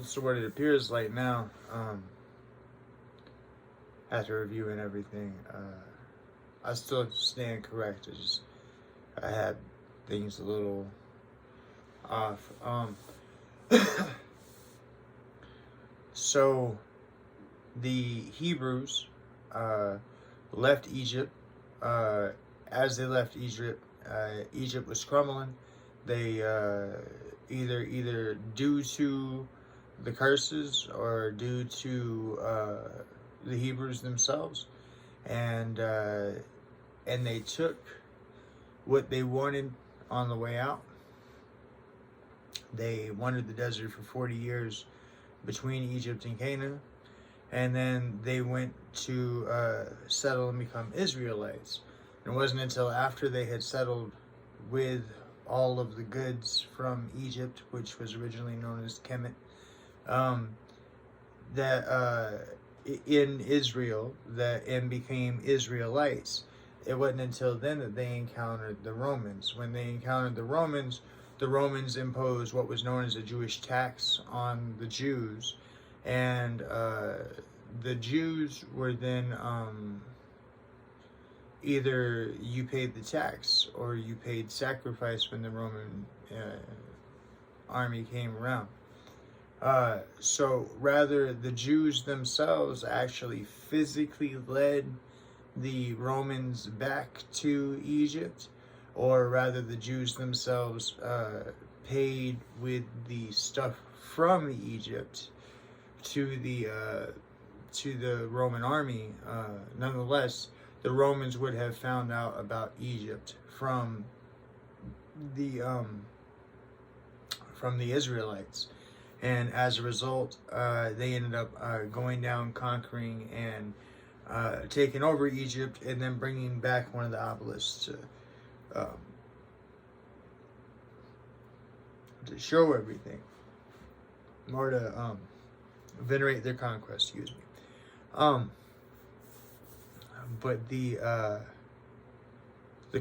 So what it appears like now, after reviewing everything, I still stand correct. I had things a little off. So the Hebrews left Egypt. As they left Egypt, Egypt was crumbling. They either due to the curses or due to the Hebrews themselves, and they took what they wanted on the way out. They wandered the desert for 40 years between Egypt and Canaan, and then they went to settle and become Israelites. And it wasn't until after they had settled with all of the goods from Egypt, which was originally known as Kemet, that in Israel, and became Israelites. It wasn't until then that they encountered the Romans. When they encountered the Romans imposed what was known as a Jewish tax on the Jews, and the Jews were then either you paid the tax or you paid sacrifice when the Roman army came around. So rather, the Jews themselves actually physically led the Romans back to Egypt, or rather the Jews themselves paid with the stuff from Egypt to the Roman army. Nonetheless, the Romans would have found out about Egypt from the Israelites, and as a result, they ended up going down, conquering, and taking over Egypt, and then bringing back one of the obelisks to show everything, or to venerate their conquest. Excuse me. But the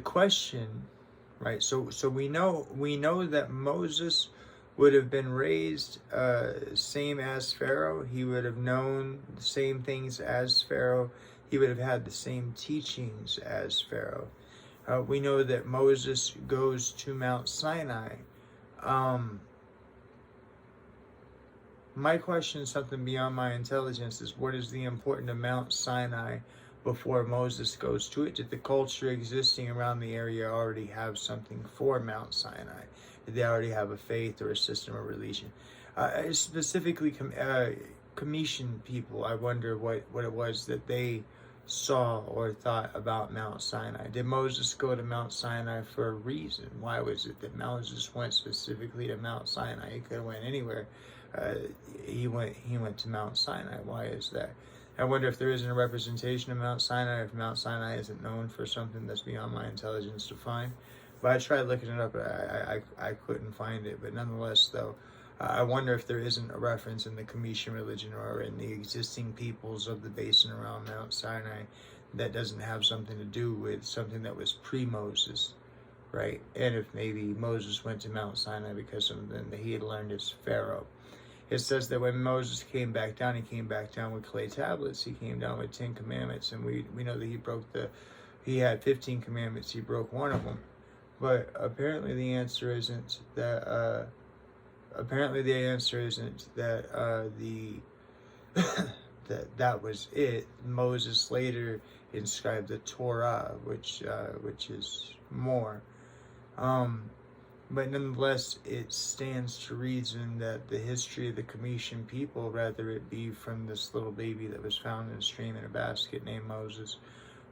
question, right? So we know that Moses would have been raised same as Pharaoh. He would have known the same things as Pharaoh. He would have had the same teachings as Pharaoh. We know that Moses goes to Mount Sinai. My question is something beyond my intelligence: is what is the importance of Mount Sinai before Moses goes to it? Did the culture existing around the area already have something for Mount Sinai? Did they already have a faith or a system of religion? Specifically, Kemetian people, I wonder what it was that they saw or thought about Mount Sinai. Did Moses go to Mount Sinai for a reason? Why was it that Moses went specifically to Mount Sinai? He could have went anywhere. He went to Mount Sinai. Why is that? I wonder if there isn't a representation of Mount Sinai, if Mount Sinai isn't known for something that's beyond my intelligence to find. But I tried looking it up, but I couldn't find it. But nonetheless, though, I wonder if there isn't a reference in the Kemetian religion or in the existing peoples of the basin around Mount Sinai that doesn't have something to do with something that was pre-Moses, right? And if maybe Moses went to Mount Sinai because something that he had learned as Pharaoh. It says that when Moses came back down, he came back down with clay tablets. He came down with 10 commandments, and we know that he had 15 commandments. He broke one of them. But apparently the answer isn't that. That was it. Moses later inscribed the Torah, which is more. But nonetheless, it stands to reason that the history of the Kemetian people, rather it be from this little baby that was found in a stream in a basket named Moses,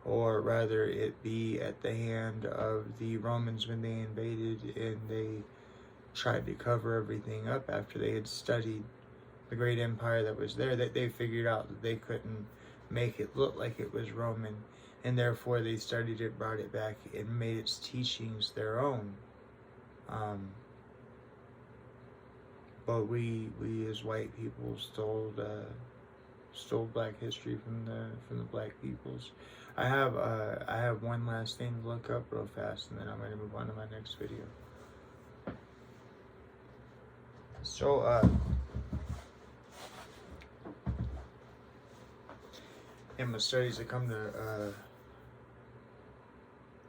or rather it be at the hand of the Romans when they invaded and they tried to cover everything up after they had studied the great empire that was there, that they figured out that they couldn't make it look like it was Roman, and therefore they studied it, brought it back, and made its teachings their own. But we as white people stole black history from the black peoples. I have one last thing to look up real fast, and then I'm going to move on to my next video. So in my studies, I come to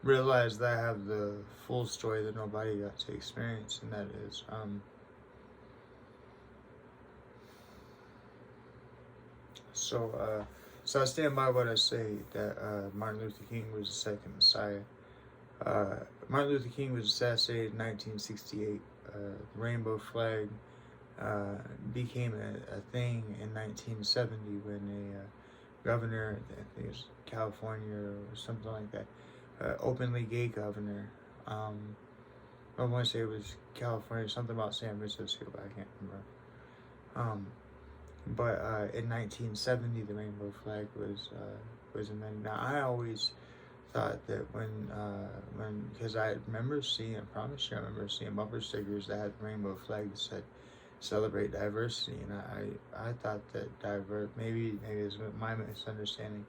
realize that I have the full story that nobody got to experience, and that is so I stand by what I say, that Martin Luther King was the second Messiah. Martin Luther King was assassinated in 1968. The rainbow flag became a thing in 1970 when a governor, I think it was California or something like that, openly gay governor. I want to say it was California, something about San Francisco, but I can't remember. But in 1970, the rainbow flag was invented. Now, I always thought that because I remember seeing, I promise you, I remember seeing bumper stickers that had rainbow flag that said "Celebrate Diversity," and I thought that maybe it's my misunderstanding.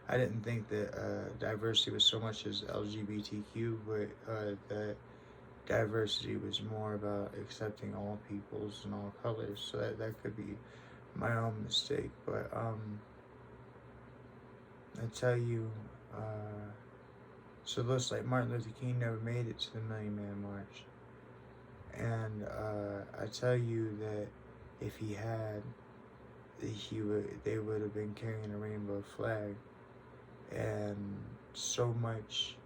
I didn't think that diversity was so much as LGBTQ, but that diversity was more about accepting all peoples and all colors. So that could be my own mistake. But I tell you, so it looks like Martin Luther King never made it to the Million Man March. And I tell you that if he had, they would have been carrying a rainbow flag. And so much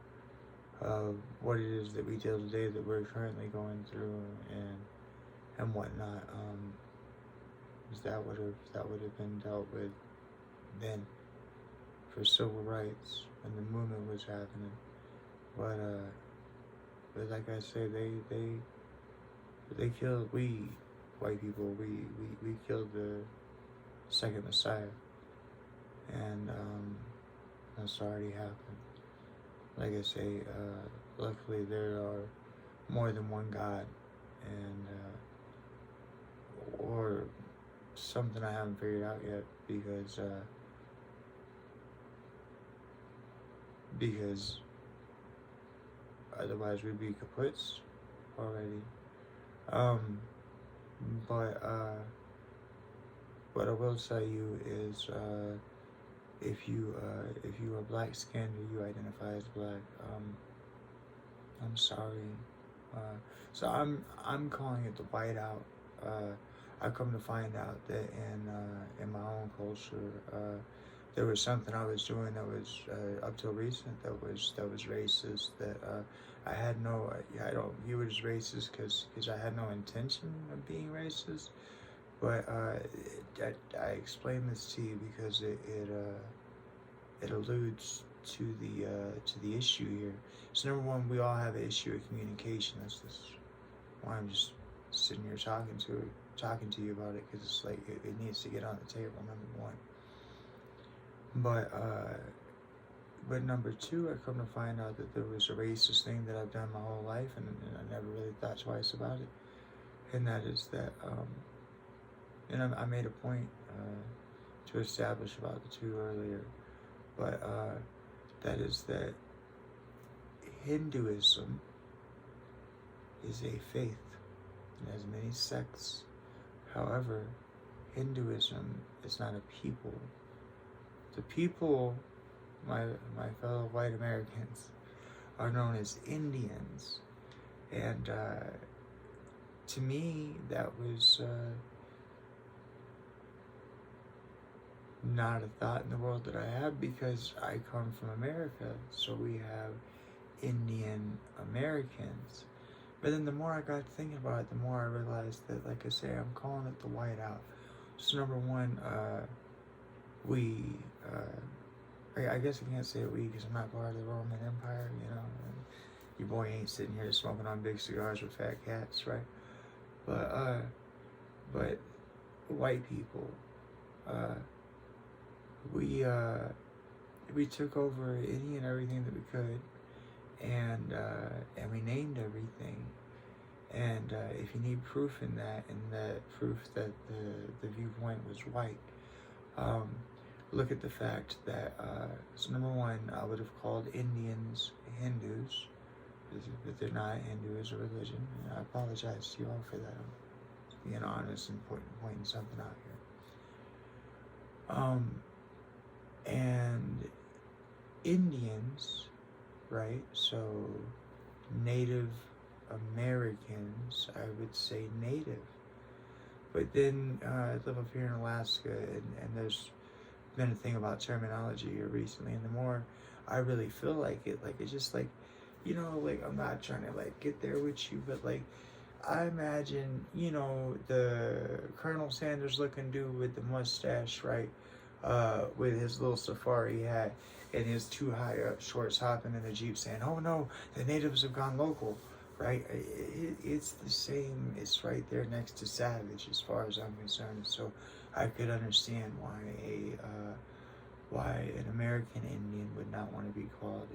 of what it is that we deal today, that we're currently going through and whatnot, that would have been dealt with then for civil rights when the movement was happening. But like I say, they killed, we white people, we killed the second Messiah, and that's already happened. Like I say, luckily there are more than one God, and or something I haven't figured out yet, because otherwise we'd be kaputs already. But what I will tell you is, if you are black skinned or you identify as black, I'm sorry. So I'm calling it the whiteout. I come to find out that in my own culture, there was something I was doing that was up till recent that was racist. That I don't view it as racist because I had no intention of being racist. But I explain this to you because it alludes to the issue here. So number one, we all have an issue of communication. That's why I'm just sitting here talking to you about it, because it's like it needs to get on the table. Number one. But number two, I come to find out that there was a racist thing that I've done my whole life, and I never really thought twice about it. And that is that, and I made a point to establish about the two earlier, but that is that Hinduism is a faith. It has many sects. However, Hinduism is not a people. The people, my fellow white Americans, are known as Indians. And to me, that was not a thought in the world that I had, because I come from America, so we have Indian Americans. But then the more I got thinking about it, the more I realized that, like I say, I'm calling it the whiteout. So number one, I guess I can't say we because I'm not part of the Roman Empire, you know. And your boy ain't sitting here smoking on big cigars with fat cats, right? But white people, we took over any and everything that we could, and we named everything. And if you need proof in that, and that proof that the viewpoint was white, look at the fact that, so number one, I would have called Indians Hindus, but they're not. Hindu is a religion. And I apologize to you all for that. I'm being honest and pointing something out here. And Indians, right? So Native Americans, I would say native. But then I live up here in Alaska, and there's been a thing about terminology here recently, and the more I really feel like it's just like, like I'm not trying to like get there with you, but like I imagine, the Colonel Sanders looking dude with the mustache, right? With his little safari hat and his too high up shorts hopping in the Jeep saying, oh no, the natives have gone local, right? It's the same, it's right there next to savage as far as I'm concerned. So I could understand why an American Indian would not want to be called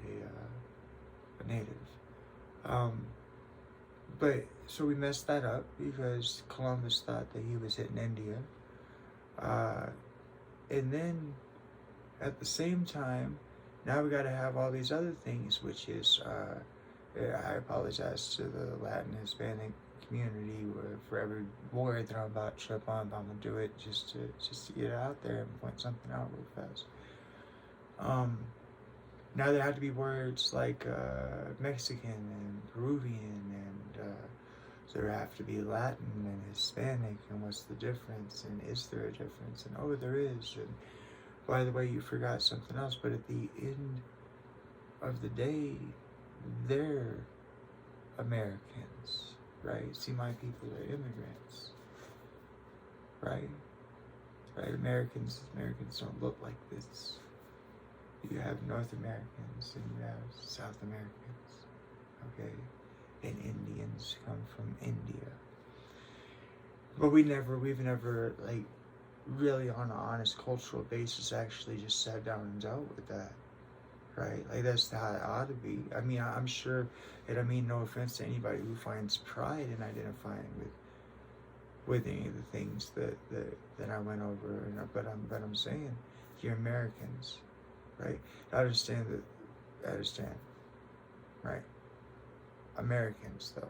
a native. But so we messed that up because Columbus thought that he was hitting India. And then at the same time, now we got to have all these other things, which is, I apologize to the Latin Hispanic community for every word that I'm about to trip on, but I'm gonna do it just to get it out there and point something out real fast. Now there have to be words like Mexican and Peruvian, and there have to be Latin and Hispanic, and what's the difference, and is there a difference, and oh, there is, and by the way, you forgot something else, but at the end of the day, they're Americans, right? See, my people are immigrants, right? Right? Americans don't look like this. You have North Americans and you have South Americans, okay? And Indians come from India. But we've never, like, really on an honest cultural basis actually just sat down and dealt with that, right? Like, that's how it ought to be. I mean, I'm sure, and I mean no offense to anybody who finds pride in identifying with any of the things that I went over, but I'm saying, you're Americans, right? I understand, right? Americans, though.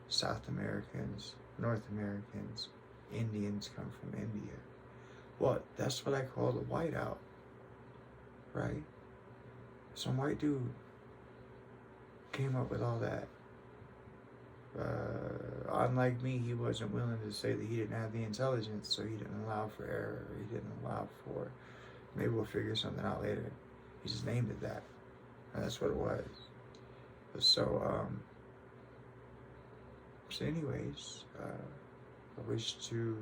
South Americans, North Americans, Indians come from India. Well, that's what I call the whiteout, right? Some white dude came up with all that. Unlike me, he wasn't willing to say that he didn't have the intelligence, so he didn't allow for error. He didn't allow for, maybe we'll figure something out later. He just named it that. And that's what it was. So anyways, I wish to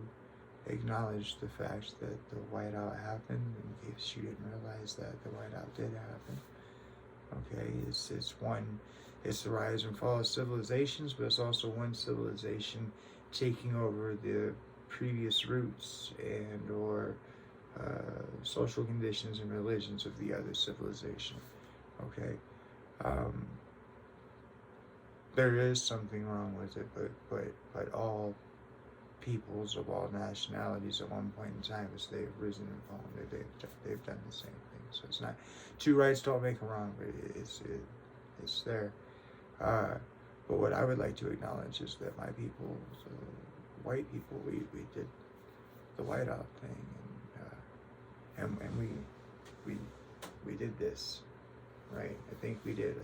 acknowledge the fact that the whiteout happened, in case you didn't realize that the whiteout did happen. Okay, it's the rise and fall of civilizations, but it's also one civilization taking over the previous roots and or social conditions and religions of the other civilization. Okay, there is something wrong with it, but all peoples of all nationalities at one point in time, as they've risen and fallen, they've done the same thing. So it's not, two rights don't make a wrong, but it's there. But what I would like to acknowledge is that my people, white people, we did the whiteout thing, and we did this, right? I think we did.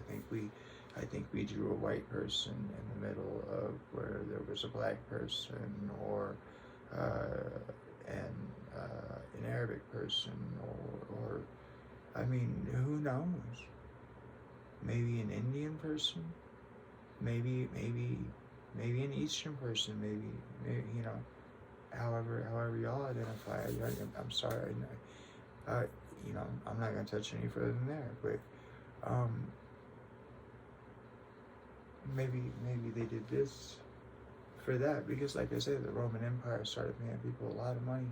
I think we drew a white person in the middle of where there was a black person, or an Arabic person, or I mean, who knows? Maybe an Indian person, maybe an Eastern person, maybe however y'all identify. I'm sorry, I'm not gonna touch any further than there, but maybe they did this for that, because like I said, the Roman Empire started paying people a lot of money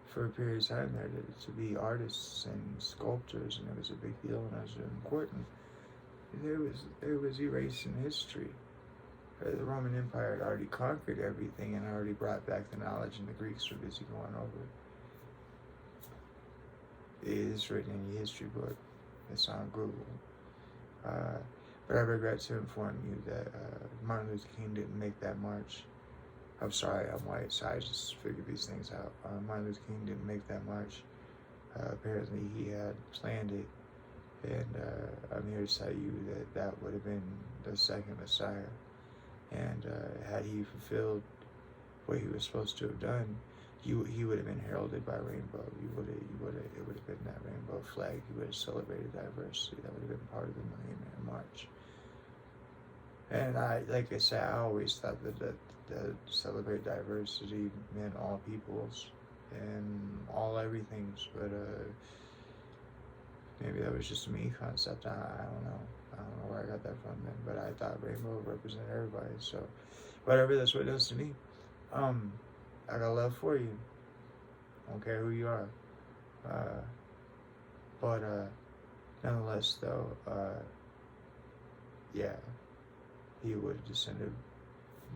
for a period of time there to be artists and sculptors, and it was a big deal, and it was important. There was erasing history. The Roman Empire had already conquered everything and already brought back the knowledge, and the Greeks were busy going over it. It is written in your history book. It's on Google. But I regret to inform you that Martin Luther King didn't make that march. I'm sorry, I'm white, so I just figured these things out. Martin Luther King didn't make that march. Apparently he had planned it, and I'm here to tell you that that would have been the second Messiah. And had he fulfilled what he was supposed to have done, he would have been heralded by rainbow. It would have been that rainbow flag. He would have celebrated diversity. That would have been part of the Millennium March. And like I said, I always thought that celebrate diversity meant all peoples and all everythings, but maybe that was just a me concept. I don't know. I don't know where I got that from then, but I thought rainbow represented everybody. So whatever, that's what it does to me. I got love for you. I don't care who you are. But nonetheless, though, yeah, he would have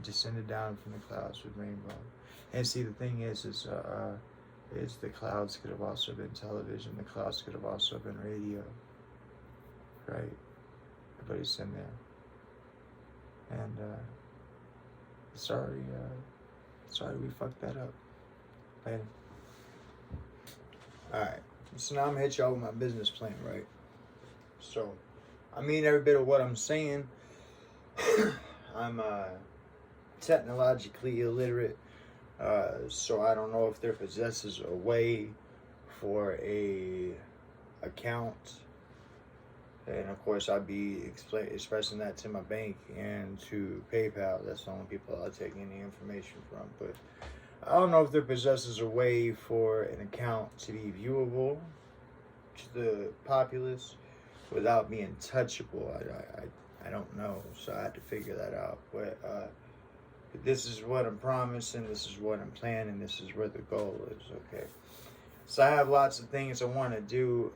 descended down from the clouds with rainbow. And see, the thing is the clouds could have also been television. The clouds could have also been radio, right? But it's in there. And sorry we fucked that up. Later. Alright, so now I'm gonna hit y'all with my business plan, right? So, I mean every bit of what I'm saying. I'm technologically illiterate, so I don't know if there possesses a way for a account. And of course, I'd be expressing that to my bank and to PayPal. That's the only people I'll take any information from. But I don't know if there possesses a way for an account to be viewable to the populace without being touchable. I don't know, so I had to figure that out. But this is what I'm promising. This is what I'm planning. This is where the goal is. Okay. So I have lots of things I want to do.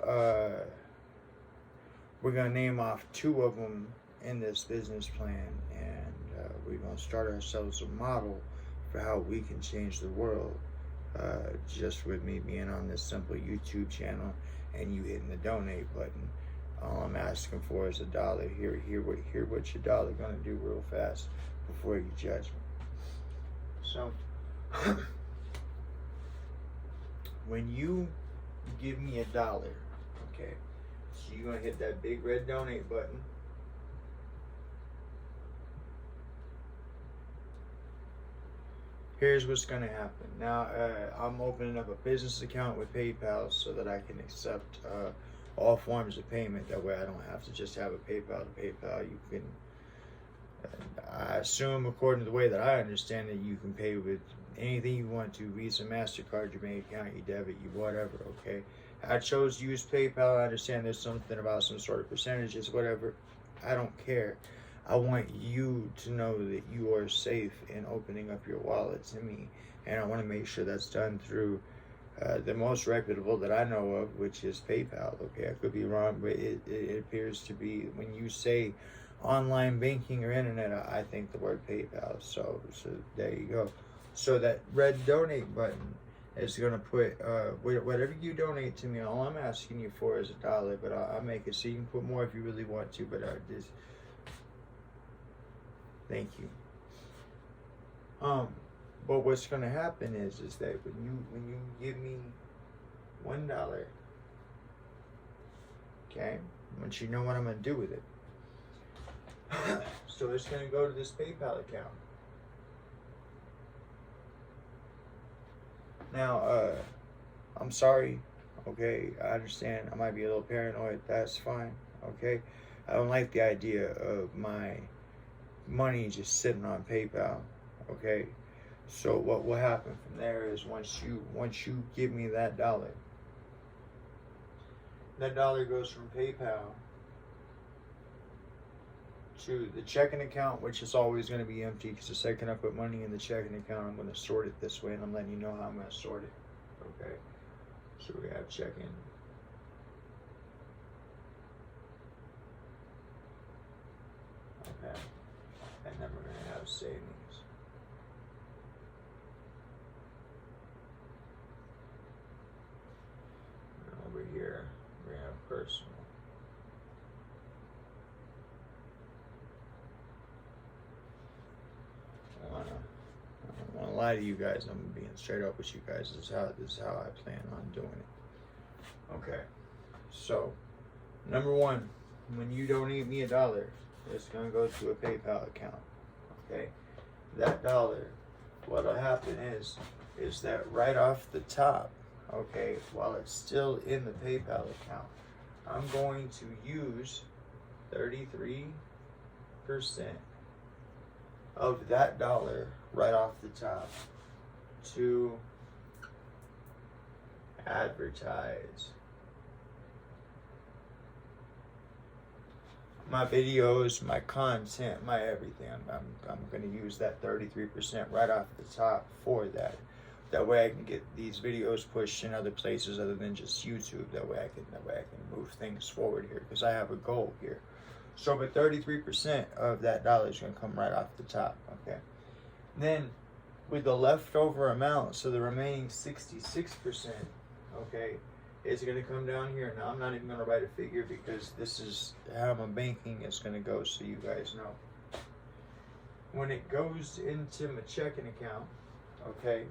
We're going to name off 2 of them in this business plan, and we're going to start ourselves a model for how we can change the world, just with me being on this simple YouTube channel and you hitting the donate button. All I'm asking for is $1. Hear what your dollar going to do real fast before you judge me. So, when you give me $1, okay, so you're going to hit that big red donate button. Here's what's going to happen. Now, I'm opening up a business account with PayPal so that I can accept all forms of payment. That way I don't have to just have a PayPal to PayPal. You can, I assume, according to the way that I understand it, you can pay with anything you want to: Visa, MasterCard, your bank account, your debit, your whatever, okay? I chose to use PayPal. I understand there's something about some sort of percentages, whatever. I don't care. I want you to know that you are safe in opening up your wallet to me. And I want to make sure that's done through the most reputable that I know of, which is PayPal. Okay, I could be wrong, but it appears to be, when you say online banking or internet, I think the word PayPal. So there you go. So that red donate button is going to put whatever you donate to me. All I'm asking you for is $1, but I'll make it so you can put more if you really want to. But this, thank you. But what's going to happen is that when you give me $1, okay, I want you to know what I'm going to do with it. So it's going to go to this PayPal account. Now, I'm sorry, okay, I understand I might be a little paranoid, that's fine, okay? I don't like the idea of my money just sitting on PayPal, okay? So what will happen from there is once you give me that $1 goes from PayPal to the checking account, which is always going to be empty, because the second I put money in the checking account, I'm going to sort it this way, and I'm letting you know how I'm going to sort it. Okay, so we have checking, okay, and then we're going to have savings. And over here we're going to have personal. I don't want to lie to you guys. I'm being straight up with you guys. This is how I plan on doing it. Okay. So, number one, when you donate me $1, it's going to go to a PayPal account. Okay. That dollar, what'll happen is that right off the top, okay, while it's still in the PayPal account, I'm going to use 33% of that dollar right off the top to advertise my videos, my content, my everything. I'm going to use that 33% right off the top for that. That way I can get these videos pushed in other places other than just YouTube. That way I can move things forward here, because I have a goal here. So, but 33% of that dollar is going to come right off the top. Okay. Then, with the leftover amount, so the remaining 66%, okay, is going to come down here. Now, I'm not even going to write a figure because this is how my banking is going to go, so you guys know. When it goes into my checking account, okay,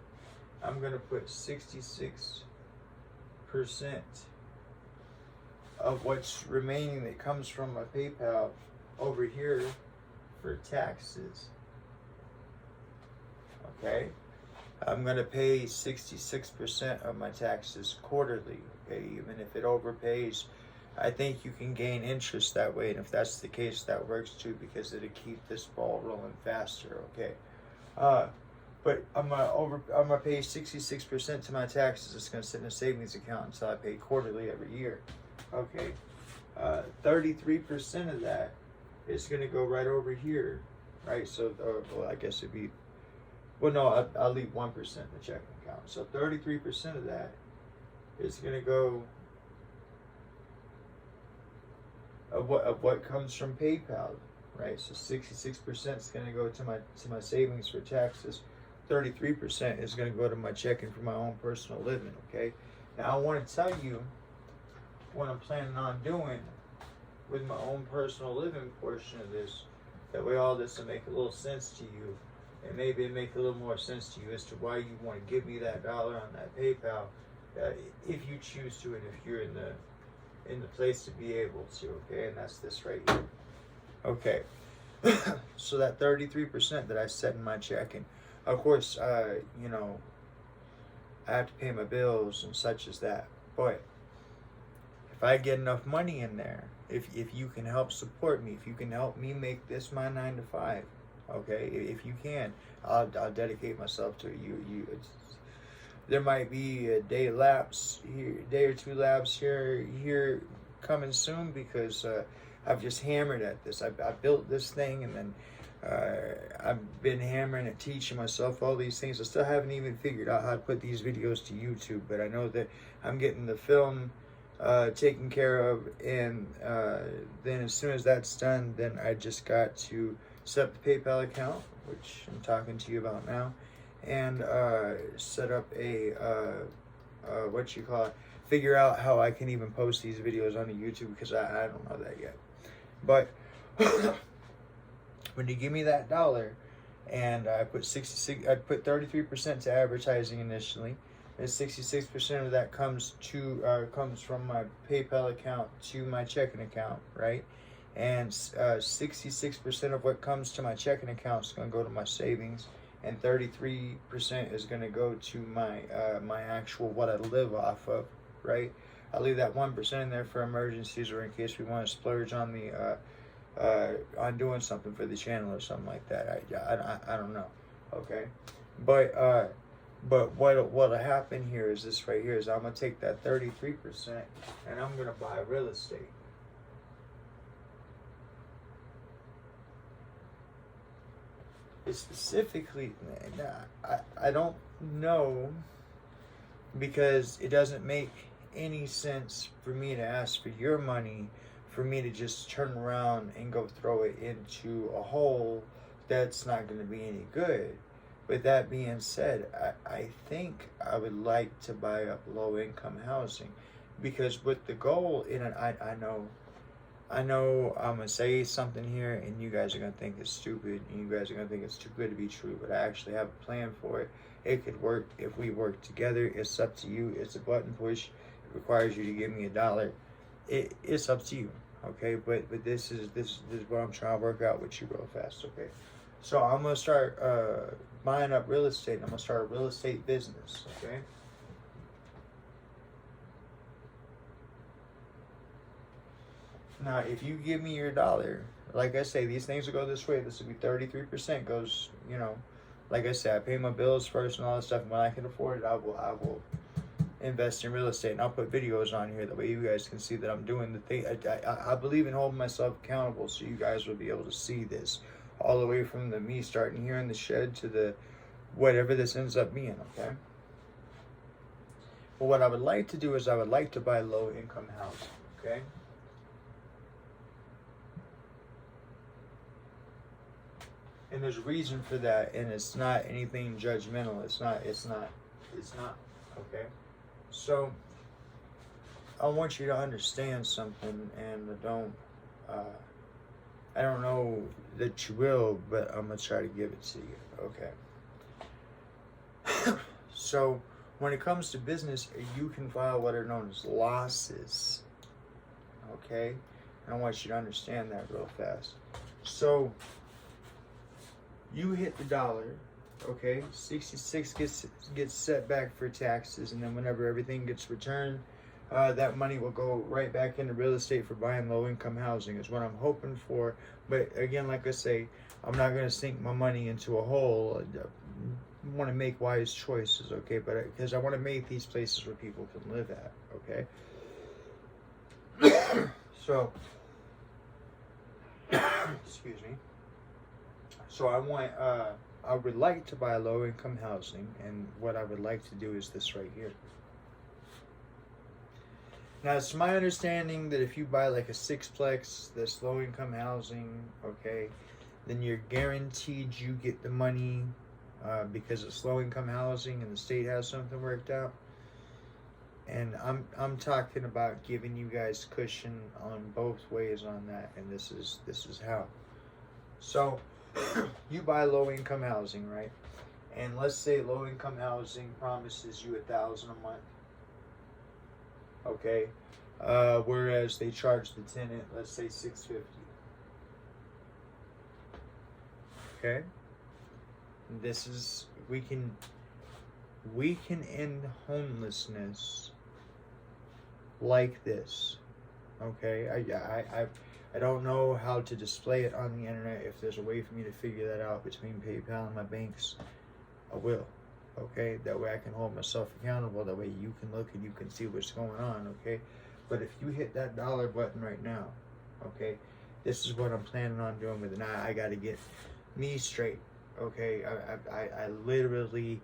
I'm going to put 66% of what's remaining that comes from my PayPal over here for taxes. Okay? I'm going to pay 66% of my taxes quarterly. Okay? Even if it overpays, I think you can gain interest that way. And if that's the case, that works too, because it'll keep this ball rolling faster. Okay? But I'm gonna pay 66% to my taxes. It's gonna sit in a savings account until I pay quarterly every year. Okay, 33% of that is gonna go right over here, right? So, well, I guess it'd be, well, no, I'll leave 1% in the checking account. So 33% of that is gonna go of what comes from PayPal, right? So 66% is gonna go to my savings for taxes. 33% is going to go to my checking for my own personal living. Okay, now I want to tell you what I'm planning on doing with my own personal living portion of this. That way all this will make a little sense to you, and maybe it make a little more sense to you as to why you want to give me that dollar on that PayPal, if you choose to, and if you're in the place to be able to. Okay, and that's this right here. Okay, so that 33% that I set in my checking. Of course, you know, I have to pay my bills and such as that. But if I get enough money in there, if you can help support me, if you can help me make this my 9 to 5, okay, if you can, I'll dedicate myself to you. There might be a day or two lapse here coming soon, because I've just hammered at this. I built this thing, and then I've been hammering at teaching myself all these things. I still haven't even figured out how to put these videos to YouTube, but I know that I'm getting the film taken care of, and then as soon as that's done, then I just got to set up the PayPal account, which I'm talking to you about now, and set up a figure out how I can even post these videos onto YouTube, because I don't know that yet. But when you give me that dollar, and I put 33% to advertising initially, and 66% of that comes from my PayPal account to my checking account, right? And 66% of what comes to my checking account is going to go to my savings, and 33% is going to go to my actual what I live off of, right? I leave that 1% in there for emergencies, or in case we want to splurge on on doing something for the channel or something like that. I don't know. Okay, but what'll happen here is this right here, is I'm gonna take that 33% and I'm gonna buy real estate. It's specifically, I don't know, because it doesn't make any sense for me to ask for your money, for me to just turn around and go throw it into a hole that's not going to be any good. With that being said, I think I would like to buy up low-income housing, because with the goal in it, I know I'm going to say something here, and you guys are going to think it's stupid, and you guys are going to think it's too good to be true, but I actually have a plan for it. It could work if we work together. It's up to you. It's a button push. requires you to give me $1, it's up to you. Okay, but this is what I'm trying to work out with you real fast. Okay, so I'm gonna start buying up real estate. I'm gonna start a real estate business. Okay. Now, if you give me your $1, like I say, these things will go this way. This will be 33% goes. You know, like I said, I pay my bills first and all that stuff. And when I can afford it, I will invest in real estate, and I'll put videos on here that way you guys can see that I'm doing the thing. I believe in holding myself accountable, so you guys will be able to see this all the way from the me starting here in the shed to the whatever this ends up being. Okay. But what I would like to do is I would like to buy low income housing. Okay. And there's a reason for that, and it's not anything judgmental. It's not. Okay. So, I want you to understand something, and I don't know that you will, but I'm going to try to give it to you, okay? So, when it comes to business, you can file what are known as losses, okay? And I want you to understand that real fast. So, you hit the $1, okay, 66 gets set back for taxes, and then whenever everything gets returned, that money will go right back into real estate for buying low-income housing is what I'm hoping for. But again, like I say, I'm not going to sink my money into a hole. I want to make wise choices, okay, but because I want to make these places where people can live at, okay? So, excuse me. So I would like to buy low income housing, and what I would like to do is this right here. Now, it's my understanding that if you buy like a sixplex that's low income housing, okay, then you're guaranteed you get the money because it's low income housing and the state has something worked out. And I'm talking about giving you guys cushion on both ways on that, and this is how. So you buy low income housing, right? And let's say low income housing promises you $1,000 a month. Okay. Whereas they charge the tenant, let's say $650. Okay. This is we can end homelessness like this. Okay. I don't know how to display it on the internet. If there's a way for me to figure that out between PayPal and my banks, I will. Okay, that way I can hold myself accountable. That way you can look and you can see what's going on. Okay, but if you hit that $1 button right now, okay, this is what I'm planning on doing with it. Now I got to get me straight. Okay, I literally,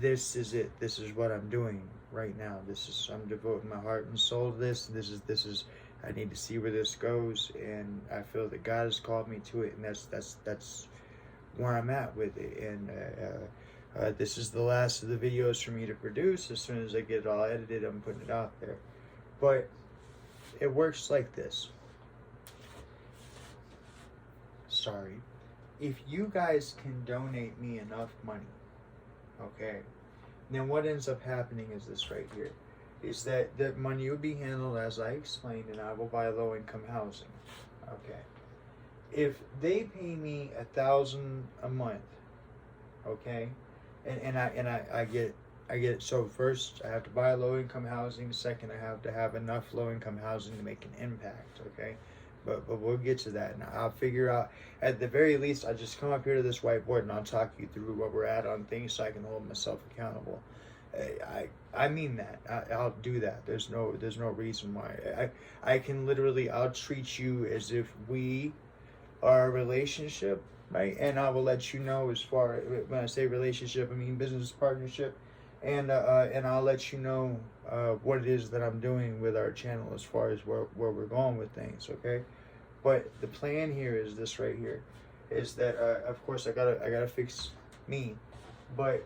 this is it. This is what I'm doing right now. I'm devoting my heart and soul to this. This is. I need to see where this goes, and I feel that God has called me to it, and that's where I'm at with it. And this is the last of the videos for me to produce. As soon as I get it all edited, I'm putting it out there. But it works like this. Sorry. If you guys can donate me enough money, okay, then what ends up happening is this right here. Is that the money will be handled as I explained, and I will buy low-income housing. Okay. If they pay me $1,000 a month, okay, and I get it. So first, I have to buy low-income housing. Second, I have to have enough low-income housing to make an impact. Okay, but we'll get to that, and I'll figure out. At the very least, I'll just come up here to this whiteboard, and I'll talk you through where we're at on things, so I can hold myself accountable. I mean that. I'll do that. There's no reason why. I can literally, I'll treat you as if we are a relationship, right? And I will let you know, as far, when I say relationship, I mean business partnership, and I'll let you know what it is that I'm doing with our channel as far as where we're going with things, okay? But the plan here is this right here, is that of course I gotta fix me, but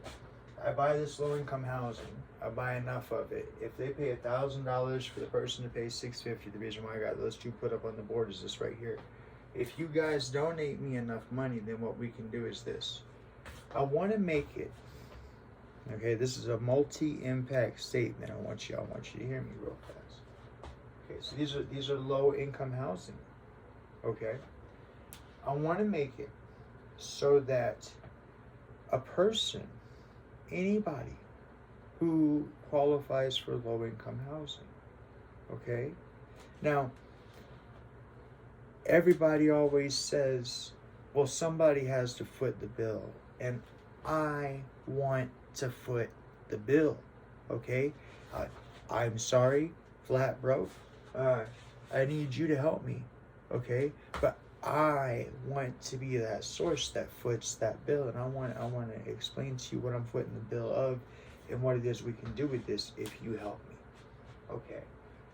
I buy this low-income housing. I buy enough of it. If they pay $1,000 for the person to pay $650, the reason why I got those two put up on the board is this right here. If you guys donate me enough money, then what we can do is this. I want to make it Okay, this is a multi-impact statement. I want you to hear me real fast. Okay, so these are low income housing. Okay, I want to make it so that a person, anybody who qualifies for low income housing, okay? Now, everybody always says, well, somebody has to foot the bill, and I want to foot the bill, okay? I'm sorry, flat broke. I need you to help me, okay? But I want to be that source that foots that bill, and I want to explain to you what I'm footing the bill of and what it is we can do with this if you help me. Okay,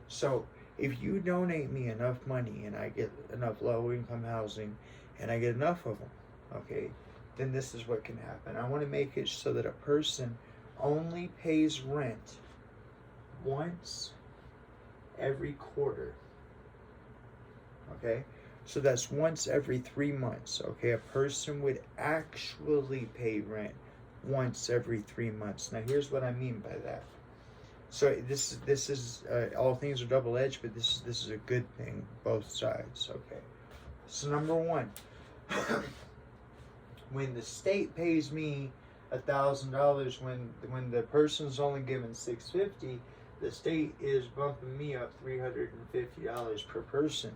so if you donate me enough money and I get enough low income housing and I get enough of them, okay, then this is what can happen. I want to make it so that a person only pays rent once every quarter. Okay, so that's once every 3 months. Okay, a person would actually pay rent once every 3 months. Now here's what I mean by that. So this is all things are double-edged, but this is a good thing, both sides. Okay, so number one, when the state pays me $1,000, when the person's only given $650, the state is bumping me up $350 per person,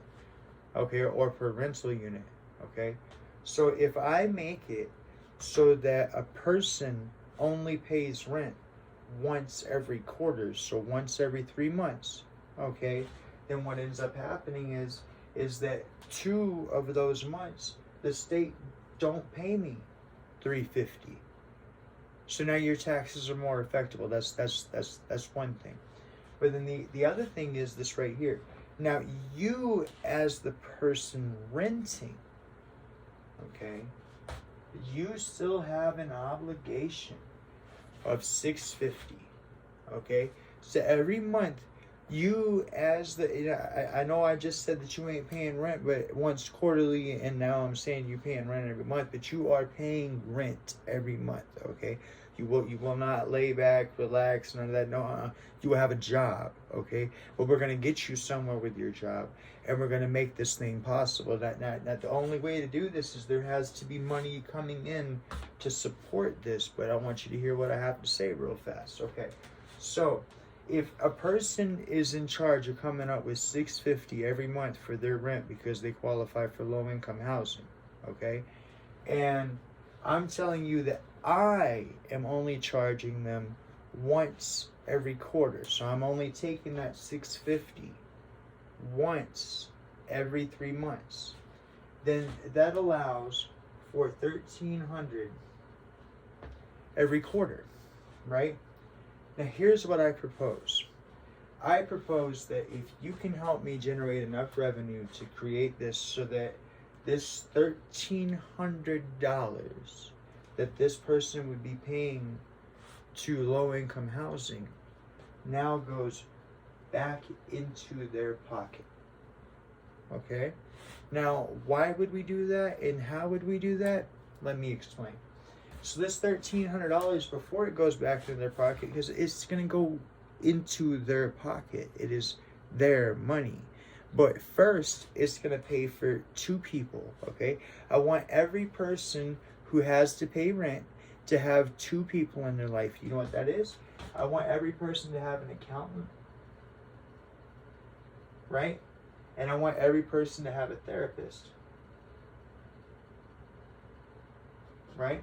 okay, or per rental unit. Okay, so if I make it so that a person only pays rent once every quarter, so once every 3 months, okay, then what ends up happening is that 2 of those months the state don't pay me $350. So now your taxes are more effective. That's one thing. But then the other thing is this right here. Now you as the person renting, okay, you still have an obligation of $650. Okay, so every month you as the I know I just said that you ain't paying rent but once quarterly, and now I'm saying you're paying rent every month, but you are paying rent every month. Okay, you will not lay back, relax, none of that. No, you will have a job. Okay, but we're gonna get you somewhere with your job, and we're gonna make this thing possible. That the only way to do this is there has to be money coming in to support this. But I want you to hear what I have to say real fast. Okay, so if a person is in charge of coming up with $650 every month for their rent because they qualify for low income housing, okay, and I'm telling you that I am only charging them once every quarter, so I'm only taking that $650 once every 3 months, then that allows for $1,300 every quarter, right? Now here's what I propose. I propose that if you can help me generate enough revenue to create this so that this $1,300 that this person would be paying to low-income housing now goes back into their pocket. Okay? Now, why would we do that and how would we do that? Let me explain. So this $1,300, before it goes back into their pocket, because it's going to go into their pocket. It is their money. But first, it's going to pay for 2 people, okay? I want every person who has to pay rent to have 2 people in their life. You know what that is? I want every person to have an accountant, right? And I want every person to have a therapist, right?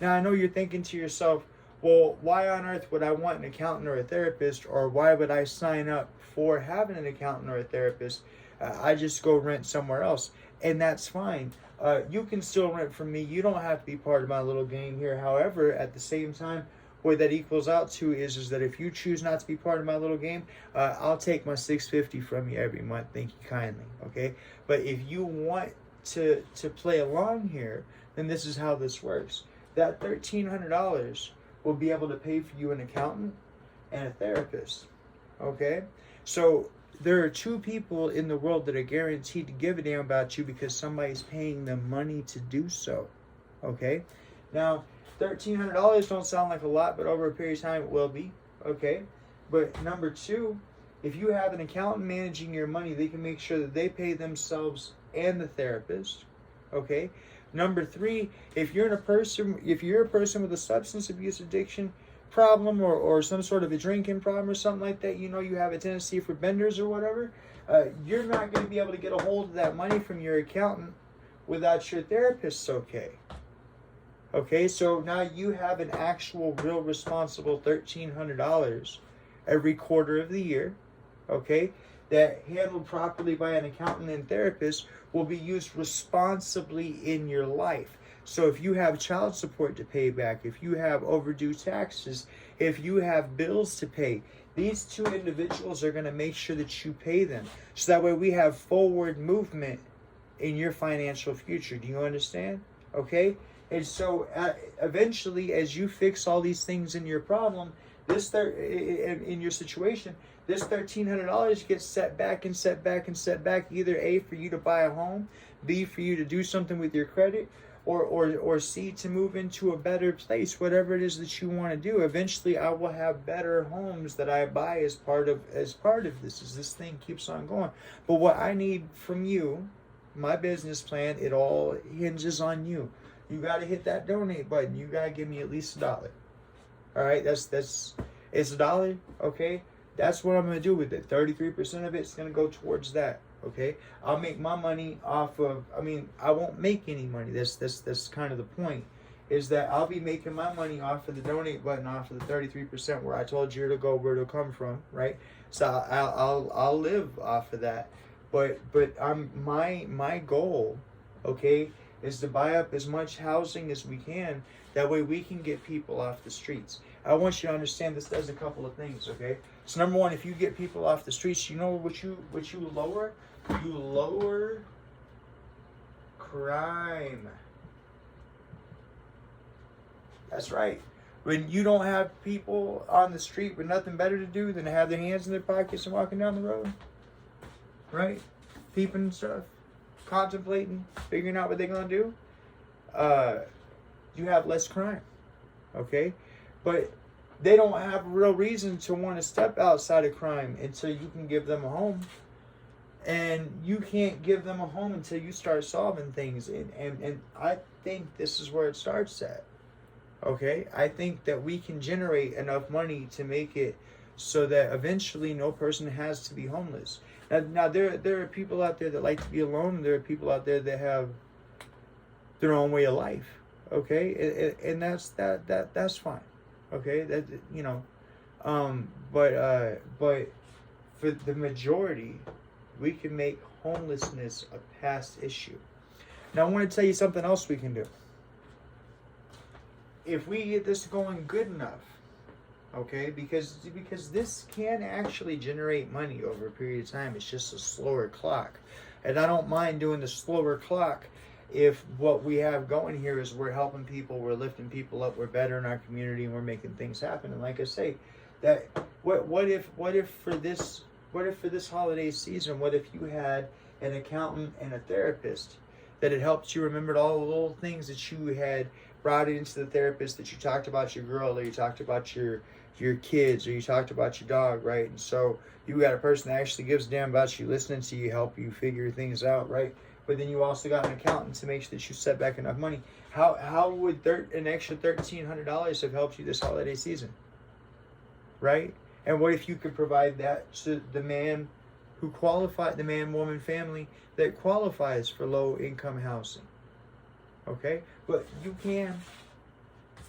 Now, I know you're thinking to yourself, well, why on earth would I want an accountant or a therapist, or why would I sign up for having an accountant or a therapist? I just go rent somewhere else, and that's fine. You can still rent from me. You don't have to be part of my little game here. However, at the same time, what that equals out to is that if you choose not to be part of my little game, I'll take my $650 from you every month. Thank you kindly, okay? But if you want to play along here, then this is how this works. That $1,300 will be able to pay for you an accountant and a therapist, okay? So there are 2 people in the world that are guaranteed to give a damn about you because somebody's paying them money to do so, okay? Now, $1,300 don't sound like a lot, but over a period of time it will be. Okay. But number two, if you have an accountant managing your money, they can make sure that they pay themselves and the therapist. Okay. Number three, if you're a person with a substance abuse addiction problem, or some sort of a drinking problem or something like that, you have a tendency for benders or whatever, you're not going to be able to get a hold of that money from your accountant without your therapist's okay. Okay, so now you have an actual, real responsible $1,300 every quarter of the year, okay, that handled properly by an accountant and therapist will be used responsibly in your life. So if you have child support to pay back, if you have overdue taxes, if you have bills to pay, these two individuals are going to make sure that you pay them. So that way we have forward movement in your financial future. Do you understand? Okay? And so eventually, as you fix all these things in your problem, in your situation, this $1,300 gets set back and set back and set back, either A, for you to buy a home, B, for you to do something with your credit, or C, to move into a better place, whatever it is that you want to do. Eventually, I will have better homes that I buy as part of this, as this thing keeps on going. But what I need from you, my business plan, it all hinges on you. You got to hit that donate button. You got to give me at least $1. All right, it's $1, okay? That's what I'm going to do with it. 33% of it's going to go towards that, okay? I'll make my money off of, I won't make any money. That's kind of the point, is that I'll be making my money off of the donate button, off of the 33% where I told you to go, where to come from, right? So I'll live off of that. But my goal, okay, is to buy up as much housing as we can. That way we can get people off the streets. I want you to understand this does a couple of things, okay? So number one, if you get people off the streets, you know what you lower? You lower crime. That's right. When you don't have people on the street with nothing better to do than to have their hands in their pockets and walking down the road, right? Peeping stuff, contemplating, figuring out what they're going to do, you have less crime, okay? But they don't have a real reason to want to step outside of crime until you can give them a home. And you can't give them a home until you start solving things. And I think this is where it starts at, okay? I think that we can generate enough money to make it so that eventually no person has to be homeless. Now there are people out there that like to be alone. There are people out there that have their own way of life, okay? And that's fine, okay? That, but for the majority, we can make homelessness a past issue. Now I want to tell you something else we can do. If we get this going good enough, okay, because this can actually generate money over a period of time. It's just a slower clock. And I don't mind doing the slower clock if what we have going here is we're helping people, we're lifting people up, we're better in our community, and we're making things happen. And like I say, that what if for this holiday season, what if you had an accountant and a therapist that had helped you remembered all the little things that you had brought into the therapist, that you talked about your girl, or you talked about your kids, or you talked about your dog, right? And so you got a person that actually gives a damn about you, listening to you, help you figure things out, right? But then you also got an accountant to make sure that you set back enough money. How would an extra $1,300 have helped you this holiday season, right? And what if you could provide that to the man who qualified, the man, woman, family that qualifies for low income housing, okay? But you can.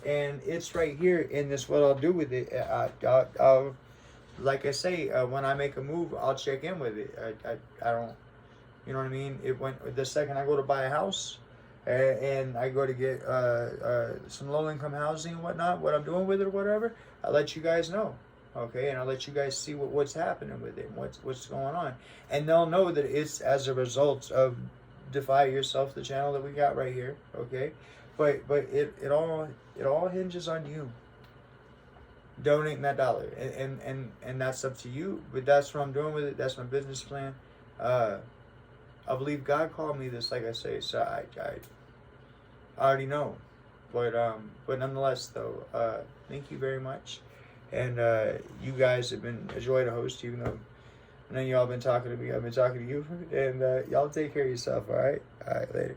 And it's right here in this, what I'll do with it. I'll like I say, when I make a move, I'll check in with it. I don't, you know what I mean? The second I go to buy a house and I go to get some low income housing and whatnot, what I'm doing with it or whatever, I'll let you guys know. Okay, and I'll let you guys see what's happening with it and what's going on. And they'll know that it's as a result of Defy Yourself, the channel that we got right here, okay? But it all hinges on you donating that $1. And that's up to you. But that's what I'm doing with it. That's my business plan. I believe God called me this, like I say, so I already know But nonetheless, though, thank you very much, and you guys have been a joy to host. Even though I know y'all been talking to me, I've been talking to you, and y'all take care of yourself. All right, later.